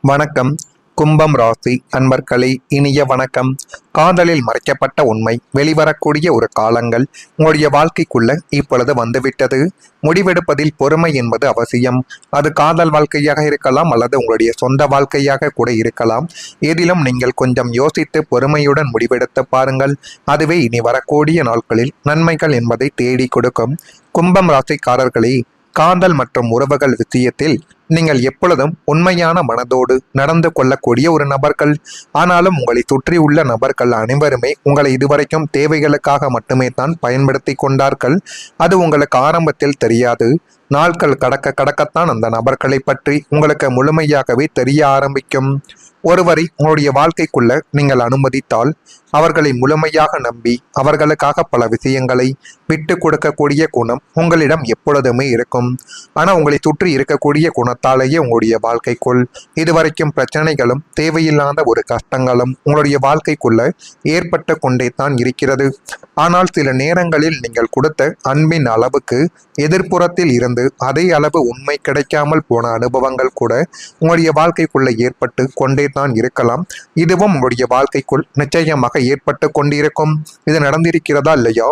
வணக்கம். கும்பம் ராசி அன்பர்களே, இனிய வணக்கம். காதலில் மறைக்கப்பட்ட உண்மை வெளிவரக்கூடிய ஒரு காலங்கள் உங்களுடைய வாழ்க்கைக்குள்ள இப்பொழுது வந்துவிட்டது. முடிவெடுப்பதில் பொறுமை என்பது அவசியம். அது காதல் வாழ்க்கையாக இருக்கலாம் அல்லது உங்களுடைய சொந்த வாழ்க்கையாக கூட இருக்கலாம். எதிலும் நீங்கள் கொஞ்சம் யோசித்து பொறுமையுடன் முடிவெடுத்து பாருங்கள். அதுவே இனி வரக்கூடிய நாட்களில் நன்மைகள் என்பதை தேடி கொடுக்கும். கும்பம் ராசிக்காரர்களே, காதல் மற்றும் உறவுகள் விஷயத்தில் நீங்கள் எப்பொழுதும் உண்மையான மனதோடு நடந்து கொள்ளக்கூடிய ஒரு நபர்கள். ஆனாலும் உங்களை சுற்றி உள்ள நபர்கள் அனைவருமே உங்களை இதுவரைக்கும் தேவைகளுக்காக மட்டுமே தான் பயன்படுத்தி கொண்டார்கள். அது உங்களுக்கு ஆரம்பத்தில் தெரியாது. நாட்கள் கடக்க கடக்கத்தான் அந்த நபர்களை பற்றி உங்களுக்கு முழுமையாகவே தெரிய ஆரம்பிக்கும். ஒருவரை உங்களுடைய வாழ்க்கைக்குள்ள நீங்கள் அனுமதித்தால் அவர்களை முழுமையாக நம்பி அவர்களுக்காக பல விஷயங்களை விட்டு கொடுக்கக்கூடிய குணம் உங்களிடம் எப்பொழுதுமே இருக்கும். ஆனால் உங்களை சுற்றி இருக்கக்கூடிய குணத்தாலேயே உங்களுடைய வாழ்க்கைக்குள் இதுவரைக்கும் பிரச்சனைகளும் தேவையில்லாத ஒரு கஷ்டங்களும் உங்களுடைய வாழ்க்கைக்குள்ள ஏற்பட்டு கொண்டே தான் இருக்கிறது. ஆனால் சில நேரங்களில் நீங்கள் கொடுத்த அன்பின் அளவுக்கு எதிர்ப்புறத்தில் இருந்து அதே அளவு உண்மை கிடைக்காமல் போன அனுபவங்கள் கூட உங்களுடைய வாழ்க்கைக்குள்ள ஏற்பட்டு கொண்டே தான் இருக்கலாம். இதுவும் உங்களுடைய வாழ்க்கைக்குள் நிச்சயமாக ஏற்பட்டு கொண்டிருக்கும். இது நடந்திருக்கிறதா இல்லையா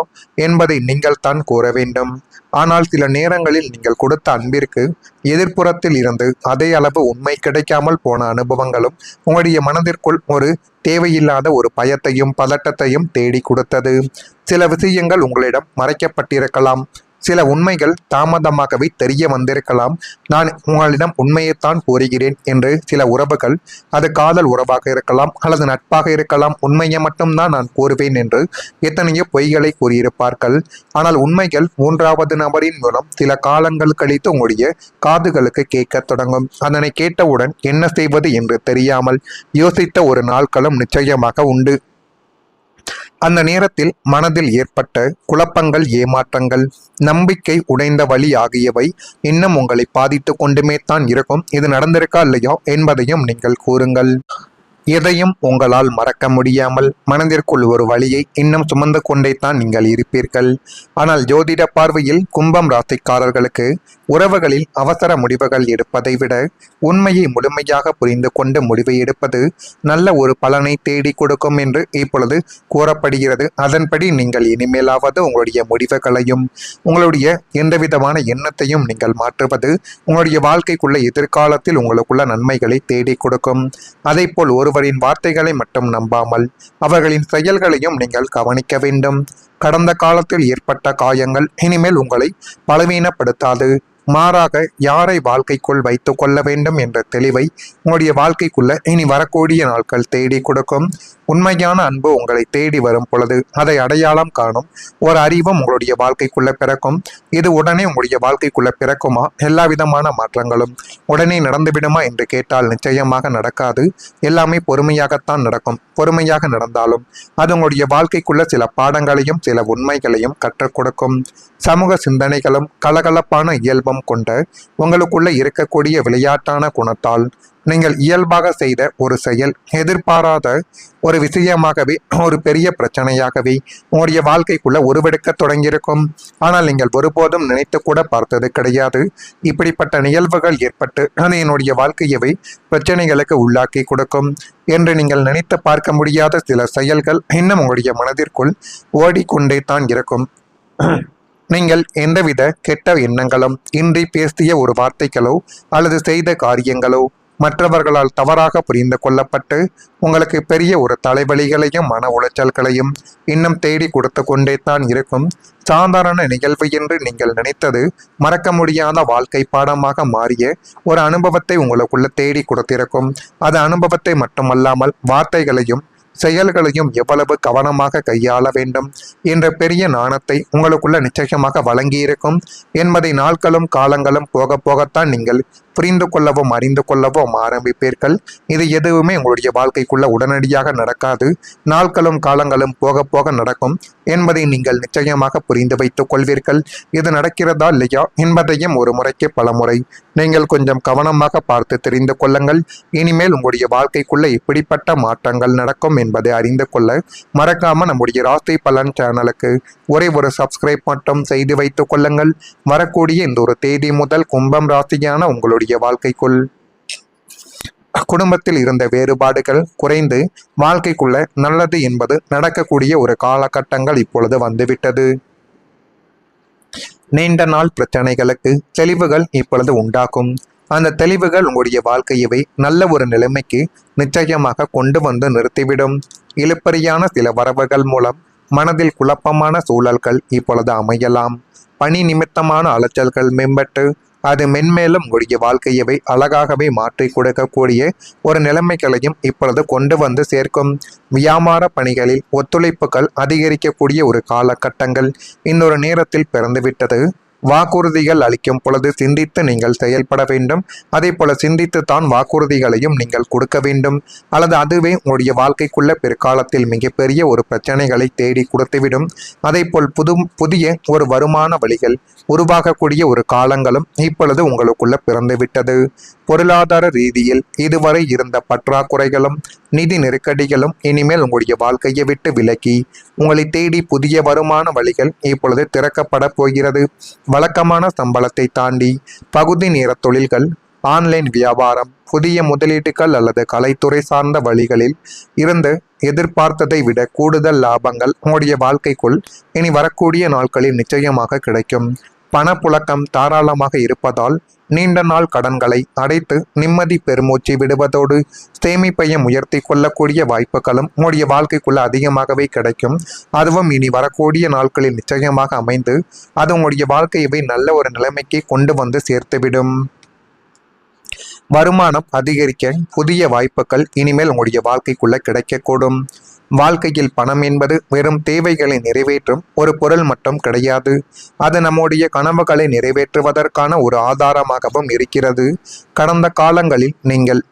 என்பதை நீங்கள் தான் கூற வேண்டும். ஆனால் சில நேரங்களில் நீங்கள் கொடுத்த அன்பிற்கு எதிர்ப்புறத்தில் இருந்து அதே அளவு உண்மை கிடைக்காமல் போன அனுபவங்களும் உங்களுடைய மனதிற்குள் ஒரு தேவையில்லாத ஒரு பயத்தையும் பதட்டத்தையும் தேடி கொடுத்தது. சில விஷயங்கள் உங்களிடம் மறைக்கப்பட்டிருக்கலாம். சில உண்மைகள் தாமதமாகவே தெரிய வந்திருக்கலாம். நான் உங்களிடம் உண்மையைத்தான் கூறுகிறேன் என்று சில உறவுகள், அது காதல் உறவாக இருக்கலாம் அல்லது நட்பாக இருக்கலாம், உண்மையை மட்டும்தான் நான் கூறுவேன் என்று எத்தனையோ பொய்களை கூறியிருப்பார்கள். ஆனால் உண்மைகள் மூன்றாவது நபரின் மூலம் சில காலங்கள் கழித்து உங்களுடைய காதுகளுக்கு கேட்க தொடங்கும். அதனை கேட்டவுடன் என்ன செய்வது என்று தெரியாமல் யோசித்த ஒரு நாட்களும் நிச்சயமாக உண்டு. அந்த நேரத்தில் மனதில் ஏற்பட்ட குழப்பங்கள், ஏமாற்றங்கள், நம்பிக்கை உடைந்த வழி ஆகியவை இன்னும் உங்களை பாதித்து கொண்டுமே தான் இருக்கும். இது நடந்திருக்கா இல்லையா என்பதையும் நீங்கள் கூறுங்கள். எதையும் உங்களால் மறக்க முடியாமல் மனதிற்குள் ஒரு வழியை இன்னும் சுமந்து கொண்டே தான் நீங்கள் இருப்பீர்கள். ஆனால் ஜோதிட பார்வையில் கும்பம் ராசிக்காரர்களுக்கு உறவுகளில் அவசர முடிவுகள் எடுப்பதை விட உண்மையை முழுமையாக புரிந்து கொண்டு முடிவை எடுப்பது நல்ல ஒரு பலனை தேடி கொடுக்கும் என்று இப்பொழுது கூறப்படுகிறது. அதன்படி நீங்கள் இனிமேலாவது உங்களுடைய முடிவுகளையும் உங்களுடைய எந்தவிதமான எண்ணத்தையும் நீங்கள் மாற்றுவது உங்களுடைய வாழ்க்கைக்குள்ள எதிர்காலத்தில் உங்களுக்குள்ள நன்மைகளை தேடி கொடுக்கும். அதே போல் ஒருவரின் வார்த்தைகளை மட்டும் நம்பாமல் அவர்களின் செயல்களையும் நீங்கள் கவனிக்க வேண்டும். கடந்த காலத்தில் ஏற்பட்ட காயங்கள் இனிமேல் உங்களை பலவீனப்படுத்தாது. மாறாக யாரை வாழ்க்கைக்குள் வைத்து கொள்ள வேண்டும் என்ற தெளிவை உங்களுடைய வாழ்க்கைக்குள்ள இனி வரக்கூடிய நாட்கள் தேடி கொடுக்கும். உண்மையான அன்பு உங்களை தேடி வரும் பொழுது அதை அடையாளம் காணும் ஒரு அறிவும் உங்களுடைய வாழ்க்கைக்குள்ள பிறக்கும். இது உடனே உங்களுடைய வாழ்க்கைக்குள்ள பிறக்குமா? எல்லா விதமான மாற்றங்களும் உடனே நடந்துவிடுமா என்று கேட்டால் நிச்சயமாக நடக்காது. எல்லாமே பொறுமையாகத்தான் நடக்கும். பொறுமையாக நடந்தாலும் அது உங்களுடைய வாழ்க்கைக்குள்ள சில பாடங்களையும் சில உண்மைகளையும் கற்றுக் கொடுக்கும். சமூக சிந்தனைகளும் கலகலப்பான இயல்பும் கொண்ட உங்களுக்குள்ள இருக்கக்கூடிய விளையாட்டான குணத்தால் நீங்கள் இயல்பாக செய்த ஒரு செயல் எதிர்பாராத ஒரு விஷயமாகவே ஒரு பெரிய பிரச்சனையாகவே உங்களுடைய வாழ்க்கைக்குள்ள உருவெடுக்க தொடங்கியிருக்கும். ஆனால் நீங்கள் ஒருபோதும் நினைத்து கூட பார்த்தது கிடையாது. இப்படிப்பட்ட நிகழ்வுகள் ஏற்பட்டு அது என்னுடைய வாழ்க்கையவே பிரச்சனைகளுக்கு உள்ளாக்கி கொடுக்கும் என்று நீங்கள் நினைத்து பார்க்க முடியாத சில செயல்கள் இன்னும் உங்களுடைய மனதிற்குள் ஓடிக்கொண்டே தான் இருக்கும். நீங்கள் எந்தவித கெட்ட எண்ணங்களும் இன்றி பேசிய ஒரு வார்த்தைகளோ அல்லது செய்த காரியங்களோ மற்றவர்களால் தவறாக புரிந்து கொள்ளப்பட்டு உங்களுக்கு பெரிய ஒரு தலைவலிகளையும் மன உளைச்சல்களையும் இன்னும் தேடி கொடுத்து கொண்டே தான் இருக்கும். சாதாரண நிகழ்வு என்று நீங்கள் நினைத்தது மறக்க முடியாத வாழ்க்கை பாடமாக மாறிய ஒரு அனுபவத்தை உங்களுக்குள்ள தேடி கொடுத்திருக்கும். அது அனுபவத்தை மட்டுமல்லாமல் வார்த்தைகளையும் செயல்களையும் எவ்வளவு கவனமாக கையாள வேண்டும் என்ற பெரிய நாணத்தை உங்களுக்குள்ள நிச்சயமாக வழங்கியிருக்கும் என்பதை நாட்களும் காலங்களும் போக போகத்தான் நீங்கள் புரிந்து கொள்ளவும் அறிந்து கொள்ளவும் ஆரம்பிப்பீர்கள். இது எதுவுமே உங்களுடைய வாழ்க்கைக்குள்ள உடனடியாக நடக்காது. நாட்களும் காலங்களும் போக போக நடக்கும் என்பதை நீங்கள் நிச்சயமாக புரிந்து வைத்துக் கொள்வீர்கள். இது நடக்கிறதா இல்லையா என்பதையும் ஒரு முறைக்கு பல முறை நீங்கள் கொஞ்சம் கவனமாக பார்த்து தெரிந்து கொள்ளுங்கள். இனிமேல் உங்களுடைய வாழ்க்கைக்குள்ள இப்படிப்பட்ட மாற்றங்கள் நடக்கும் என்பதை அறிந்து கொள்ள மறக்காம நம்முடைய ராசி பலன் சேனலுக்கு ஒரே ஒரு சப்ஸ்கிரைப் மட்டும் செய்து வைத்துக் கொள்ளுங்கள். வரக்கூடிய இந்த ஒரு தேதி முதல் கும்பம் ராசியான உங்களுடைய வாழ்க்கைக்குள் குடும்பத்தில் இருந்த வேறுபாடுகள் குறைந்து வாழ்க்கைக்குள்ள நல்லது என்பது நடக்கக்கூடிய ஒரு காலகட்டங்கள் இப்பொழுது வந்துவிட்டது. நீண்ட நாள் பிரச்சனைகளுக்கு தெளிவுகள் இப்பொழுது உண்டாகும். அந்த தெளிவுகள் உங்களுடைய வாழ்க்கையவை நல்ல ஒரு நிலைமைக்கு நிச்சயமாக கொண்டு வந்து நிறுத்திவிடும். இழுப்பறியான சில வரவுகள் மூலம் மனதில் குழப்பமான சூழல்கள் இப்பொழுது அமையலாம். பணி நிமித்தமான அலைச்சல்கள் மேம்பட்டு அது மென்மேலும் உங்களுடைய வாழ்க்கையவை அழகாகவே மாற்றி கொடுக்கக்கூடிய ஒரு நிலைமைகளையும் இப்பொழுது கொண்டு வந்து சேர்க்கும். வியாபார பணிகளில் ஒத்துழைப்புகள் அதிகரிக்கக்கூடிய ஒரு காலகட்டங்கள் இன்னொரு நேரத்தில் பிறந்துவிட்டது. வாக்குறுதிகள் அளிக்கும் பொழுது சிந்தித்து நீங்கள் செயல்பட வேண்டும். அதே போல சிந்தித்து தான் வாக்குறுதிகளையும் நீங்கள் கொடுக்க வேண்டும். அல்லது அதுவே உங்களுடைய வாழ்க்கைக்குள்ள பிற்காலத்தில் மிகப்பெரிய ஒரு பிரச்சனைகளை தேடி கொடுத்துவிடும். அதே போல் புதிய ஒரு வருமான வழிகள் உருவாகக்கூடிய ஒரு காலங்களும் இப்பொழுது உங்களுக்குள்ள பிறந்துவிட்டது. பொருளாதார ரீதியில் இதுவரை இருந்த பற்றாக்குறைகளும் நிதி நெருக்கடிகளும் இனிமேல் உங்களுடைய வாழ்க்கையை விட்டு விலக்கி உங்களை தேடி புதிய வருமான வழிகள் இப்பொழுது திறக்கப்பட போகிறது. வழக்கமான சம்பளத்தை தாண்டி பகுதி நேர தொழில்கள், ஆன்லைன் வியாபாரம், புதிய முதலீட்டுகள் அல்லது கலைத்துறை சார்ந்த வழிகளில் இருந்து எதிர்பார்த்ததை விட கூடுதல் லாபங்கள் உங்களுடைய வாழ்க்கைக்குள் இனி வரக்கூடிய நாட்களில் நிச்சயமாக கிடைக்கும். பணப்புழக்கம் தாராளமாக இருப்பதால் நீண்ட நாள் கடன்களை அடைத்து நிம்மதி பெருமூச்சு விடுவதோடு சேமிப்பையும் உயர்த்தி கொள்ளக்கூடிய வாய்ப்புகளும் உங்களுடைய வாழ்க்கைக்குள்ள அதிகமாகவே கிடைக்கும். அதுவும் இனி வரக்கூடிய நாட்களில் நிச்சயமாக அமைந்து அது உங்களுடைய வாழ்க்கையவை நல்ல ஒரு நிலைமைக்கு கொண்டு வந்து சேர்த்துவிடும். வருமானம் அதிகரிக்க புதிய வாய்ப்புகள் இனிமேல் உங்களுடைய வாழ்க்கைக்குள்ள கிடைக்கக்கூடும். வாழ்க்கையில் பணம் என்பது வெறும் தேவைகளை நிறைவேற்றும் ஒரு பொருள் மட்டும் கிடையாது. அது நம்முடைய கனவுகளை நிறைவேற்றுவதற்கான ஒரு ஆதாரமாகவும் இருக்கிறது. கடந்த காலங்களில் நீங்கள்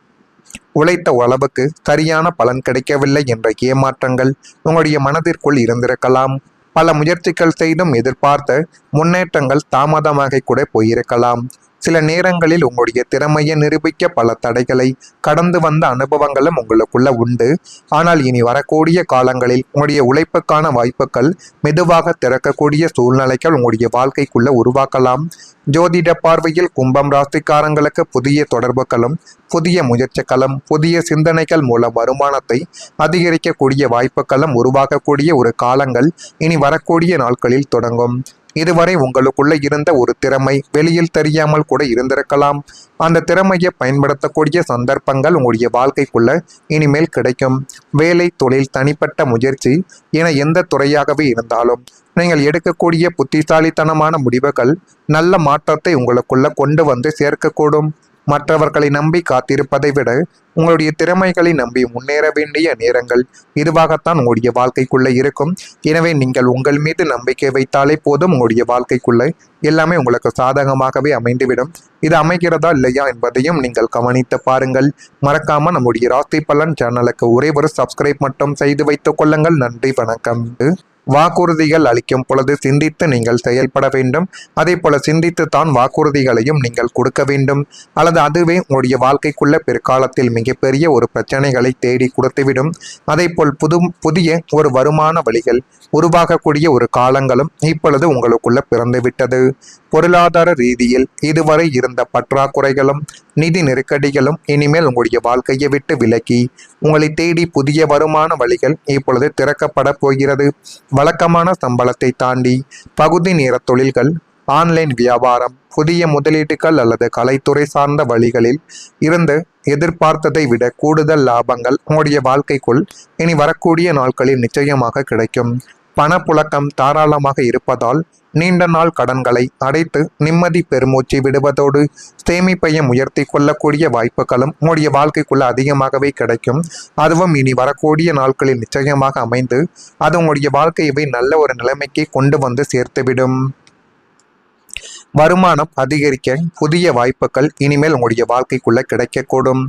உழைத்த அளவுக்கு சரியான பலன் கிடைக்கவில்லை என்ற ஏமாற்றங்கள் உங்களுடைய மனதிற்குள் இருந்திருக்கலாம். பல முயற்சிகள் செய்தும் எதிர்பார்த்த முன்னேற்றங்கள் தாமதமாக கூட போயிருக்கலாம். சில நேரங்களில் உங்களுடைய திறமையை நிரூபிக்க பல தடைகளை கடந்து வந்த அனுபவங்களும் உங்களுக்குள்ள உண்டு. ஆனால் இனி வரக்கூடிய காலங்களில் உங்களுடைய உழைப்புக்கான வாய்ப்புகள் மெதுவாக திறக்கக்கூடிய சூழ்நிலைகள் உங்களுடைய வாழ்க்கைக்குள்ள உருவாக்கலாம். ஜோதிட பார்வையில் கும்பம் ராசிக்காரங்களுக்கு புதிய தொடர்புகளும் புதிய முயற்சிகளும் புதிய சிந்தனைகள் மூலம் வருமானத்தை அதிகரிக்கக்கூடிய வாய்ப்புகளும் உருவாகக்கூடிய ஒரு காலங்கள் இனி வரக்கூடிய நாட்களில் தொடங்கும். இதுவரை உங்களுக்குள்ள இருந்த ஒரு திறமை வெளியில் தெரியாமல் கூட இருந்திருக்கலாம். அந்த திறமையை பயன்படுத்தக்கூடிய சந்தர்ப்பங்கள் உங்களுடைய வாழ்க்கைக்குள்ள இனிமேல் கிடைக்கும். வேலை, தொழில், தனிப்பட்ட முயற்சி என எந்த துறையாகவே இருந்தாலும் நீங்கள் எடுக்கக்கூடிய புத்திசாலித்தனமான முடிவுகள் நல்ல மாற்றத்தை உங்களுக்குள்ள கொண்டு வந்து சேர்க்கக்கூடும். மற்றவர்களை நம்பி காத்திருப்பதை விட உங்களுடைய திறமைகளை நம்பி முன்னேற வேண்டிய நேரங்கள் இதுவாகத்தான் உங்களுடைய வாழ்க்கைக்குள்ள இருக்கும். எனவே நீங்கள் உங்கள் மீது நம்பிக்கை வைத்தாலே போதும், உங்களுடைய வாழ்க்கைக்குள்ள எல்லாமே உங்களுக்கு சாதகமாகவே அமைந்துவிடும். இது அமைகிறதா இல்லையா என்பதையும் நீங்கள் கவனித்து பாருங்கள். மறக்காம நம்முடைய ராசி பலன் சேனலுக்கு ஒரே ஒரு சப்ஸ்கிரைப் மட்டும் செய்து வைத்துக் கொள்ளுங்கள். நன்றி, வணக்கம். வாக்குறுதிகள் அளிக்கும் பொழுது சிந்தித்து நீங்கள் செயல்பட வேண்டும். அதே போல சிந்தித்து தான் வாக்குறுதிகளையும் நீங்கள் கொடுக்க வேண்டும். அல்லது அதுவே உங்களுடைய வாழ்க்கைக்குள்ள பிற்காலத்தில் மிகப்பெரிய ஒரு பிரச்சனைகளை தேடி கொடுத்துவிடும். அதே போல் புதிய ஒரு வருமான வழிகள் உருவாகக்கூடிய ஒரு காலங்களும் இப்பொழுது உங்களுக்குள்ள பிறந்துவிட்டது. பொருளாதார ரீதியில் இதுவரை இருந்த பற்றாக்குறைகளும் நிதி நெருக்கடிகளும் இனிமேல் உங்களுடைய வாழ்க்கையை விட்டு விலக்கி உங்களை தேடி புதிய வருமான வழிகள் இப்பொழுது திறக்கப்பட போகிறது. வழக்கமான சம்பளத்தை தாண்டி பகுதி நேர தொழில்கள், ஆன்லைன் வியாபாரம், புதிய முதலீட்டுகள் அல்லது கலைத்துறை சார்ந்த வழிகளில் இருந்து எதிர்பார்த்ததை விட கூடுதல் லாபங்கள் உங்களுடைய வாழ்க்கைக்குள் இனி வரக்கூடிய நாட்களில் நிச்சயமாக கிடைக்கும். பணப்புழக்கம் தாராளமாக இருப்பதால் நீண்ட நாள் கடன்களை அடைத்து நிம்மதி பெருமூச்சு விடுவதோடு சேமிப்பையும் உயர்த்தி கொள்ளக்கூடிய வாய்ப்புகளும் உங்களுடைய வாழ்க்கைக்குள்ள அதிகமாகவே கிடைக்கும். அதுவும் இனி வரக்கூடிய நாட்களில் நிச்சயமாக அமைந்து அது உங்களுடைய வாழ்க்கையவை நல்ல ஒரு நிலைமைக்கு கொண்டு வந்து சேர்த்துவிடும். வருமானம் அதிகரிக்க புதிய வாய்ப்புகள் இனிமேல் உங்களுடைய வாழ்க்கைக்குள்ள கிடைக்கக்கூடும்.